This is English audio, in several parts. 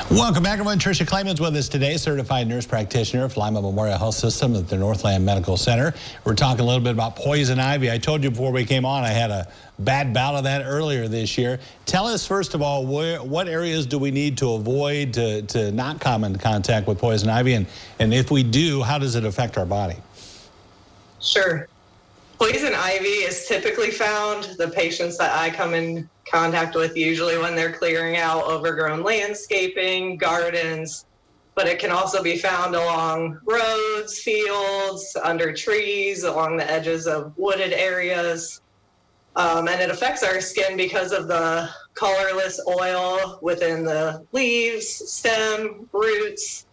Welcome back, everyone. Trisha Clayman's with us today, certified nurse practitioner for Lima Memorial Health System at the Northland Medical Center. We're talking a little bit about poison ivy. I told you before we came on I had a bad bout of that earlier this year. Tell us, first of all, what areas do we need to avoid to not come in contact with poison ivy? And if we do, how does it affect our body? Sure. Poison ivy is typically found, the patients that I come in contact with, usually when they're clearing out overgrown landscaping, gardens, but it can also be found along roads, fields, under trees, along the edges of wooded areas. And it affects our skin because of the colorless oil within the leaves, stem, roots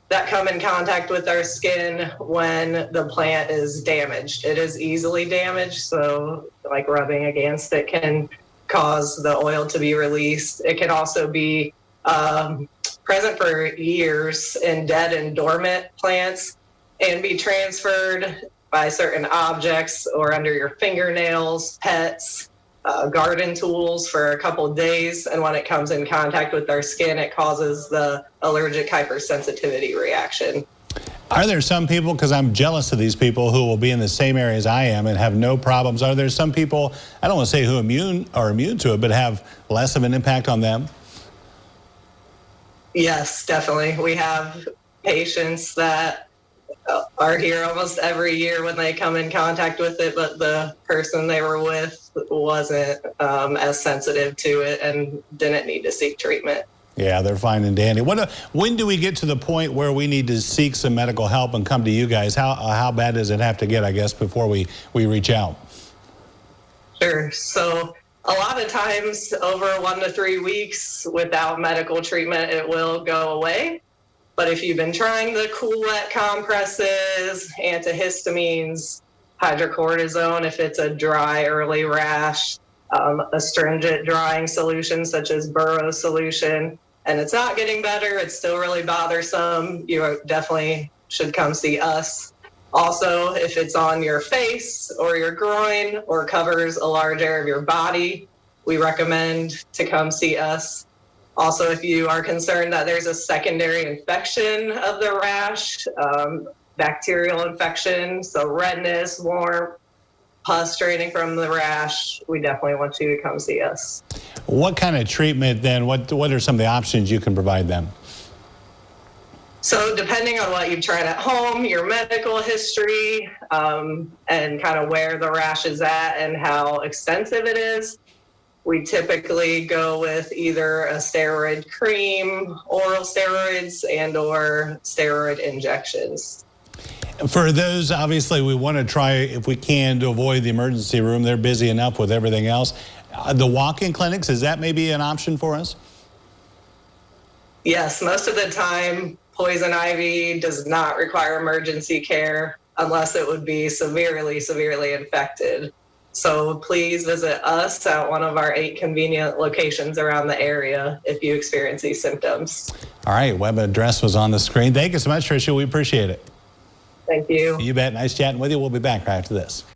that come in contact with our skin when the plant is damaged. It is easily damaged, so like rubbing against it can cause the oil to be released. It can also be present for years in dead and dormant plants and be transferred by certain objects or under your fingernails, pets, garden tools for a couple of days. And when it comes in contact with our skin, it causes the allergic hypersensitivity reaction. Are there some people, because I'm jealous of these people who will be in the same area as I am and have no problems, are there some people, I don't want to say who are immune to it, but have less of an impact on them? Yes, definitely. We have patients that are here almost every year when they come in contact with it, but the person they were with wasn't as sensitive to it and didn't need to seek treatment. Yeah, they're fine and dandy. When do we get to the point where we need to seek some medical help and come to you guys? How bad does it have to get, I guess, before we reach out? Sure. So a lot of times over 1 to 3 weeks without medical treatment, it will go away. But if you've been trying the cool wet compresses, antihistamines, hydrocortisone, if it's a dry early rash, astringent drying solution such as Burrow solution, and it's not getting better, it's still really bothersome, you definitely should come see us. Also, if it's on your face or your groin or covers a large area of your body, we recommend to come see us. Also, if you are concerned that there's a secondary infection of the rash, bacterial infection, so redness, warmth, pus draining from the rash, we definitely want you to come see us. What kind of treatment then, what are some of the options you can provide them? So depending on what you've tried at home, your medical history, and kind of where the rash is at and how extensive it is, we typically go with either a steroid cream, oral steroids, and or steroid injections. For those, obviously, we want to try, if we can, to avoid the emergency room. They're busy enough with everything else. The walk-in clinics, is that maybe an option for us? Yes, most of the time, poison ivy does not require emergency care unless it would be severely, severely infected. So please visit us at one of our 8 convenient locations around the area if you experience these symptoms. All right, web address was on the screen. Thank you so much, Trisha. We appreciate it. Thank you. You bet. Nice chatting with you. We'll be back right after this.